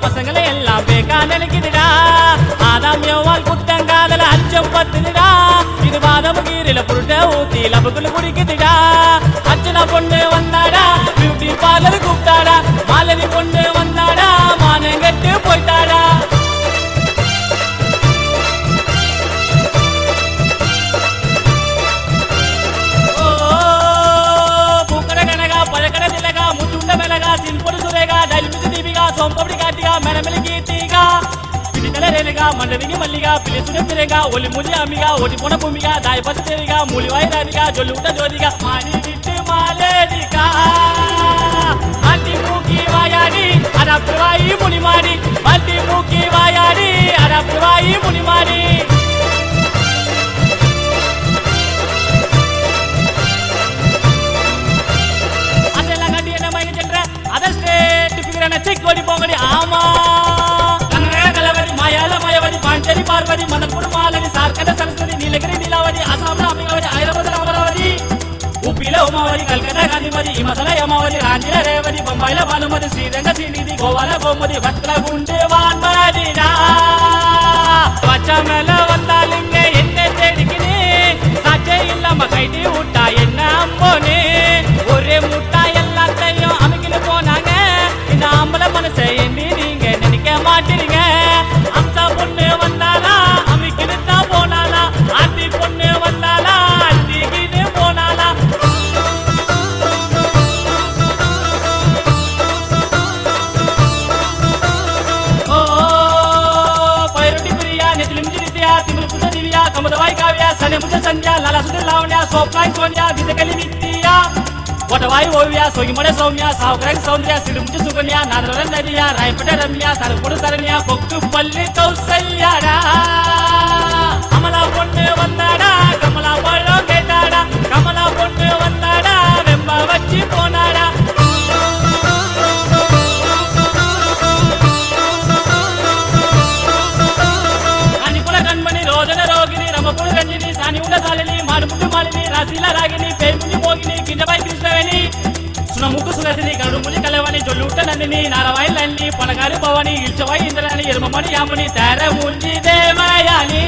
பசங்களை எல்லாம் பேக்கா நினைக்குதுடா ஆதாம் யோவால் குட்டங்காதல அச்சம் பத்துதுடா இது பாதம் கீரில புருட்ட ஊத்தி லபுக்குள்ள குடிக்குதுடா அச்சனா பொண்ணு வந்தாடா பியூட்டி பார்லர் கூப்பிட்டாடா மாலதி பொண்ணு வந்தாடா மானங்கட்டு போயிட்டாடா सोमपपड़ी काटिगा मेनमेली गीतिगा पिटितले रेलिगा मंडविगी मल्लिगा पिलेसुने तिरेगा ओली मुली अमिगा ओटी पोना भूमिगा दाय बस तेरिगा मूलीवाई राधिगा जोलुटा जोदिगा मानी बिट्टु मालेदिगा मल्टी मूकी वायाडी अडप्तवाई मुनिमाडी मल्टी मूकी वायाडी अडप्तवाई मुनिमाडी चिक्कोडी पोंगडी आमा कन्नड कलवदी मायाला मायावदी पांचरी पार्वती मनपुर मालनी सारकड सरस्वती नीलगिरी नीलावदी आसामला अमिगावदी हैदराबादला अमरावती उप्पीला उमावदी कलकत्ता गांधीवदी हिमाचला यमावदी रांचीला रेवदी बंबाईला भानुमती श्रीरंग श्रीनिधि गोवाला गोमती भट्टला गुंडे वानमदीना वचमல வந்தாலுங்க என்ன தேடிக்கினே சாச்சே இல்லாம கைடி ஊட்டா என்ன அம்போனே ஒரே முட்டா எல்லாத்தையும் அமிக்கில போனாங்க ஆம்பளை மனசை எண்ணி நீங்க நினைக்க மாட்டீங்க அம்சா பொண்ணு வந்தாலா அமிக்கிட்டு போனாலா ஆண்டி பொண்ணு வந்தாலா அண்டிக்கிட்டு போனாலா ஓ பைரட்டி பிரியா நெத்திலி முஜிரியா திமிரு புத்த திவ்யா கமதவாய் காவ்யா சனே முச்ச சந்தியா லாலா சுந்தர் லாவண்யா சோப்லாய் சோனியா விதகலி வித்தியா वटवाई ओव्या सोगिमडे सौम्या सावकरंग सौंदर्या सिडुमुची सुकन्या नादरन नदिया रायपटे रम्या सरपोड सरन्या कोक्कुपल्ली कौसल्याडा अमला பொண்ணு வந்தாடா கமலா பழம் கேட்டாடா கமலா பொண்ணு வந்தாடா வெம்ப வச்சி போனாடா அனிபுல கண்மணி ரோஜன ரோகிணி ரமபுல ரஞ்சினி சானி உண்ட சாலினி மாடுமுட்டு மாலினி ராசில ராகினி பேர்முனி மோகினி கிஞ்சபாய் கிருஷ்ணவேணி சுனமுக்கு சுரசினி கருமுனி கலவாணி ஜொல்லுட்ட நந்தினி நாரவாயில் நன்னி பணகாரி பவானி இல்ச்சவாய் இந்திராணி எருமமணி யாமுனி தர முஞ்சி தேவயானி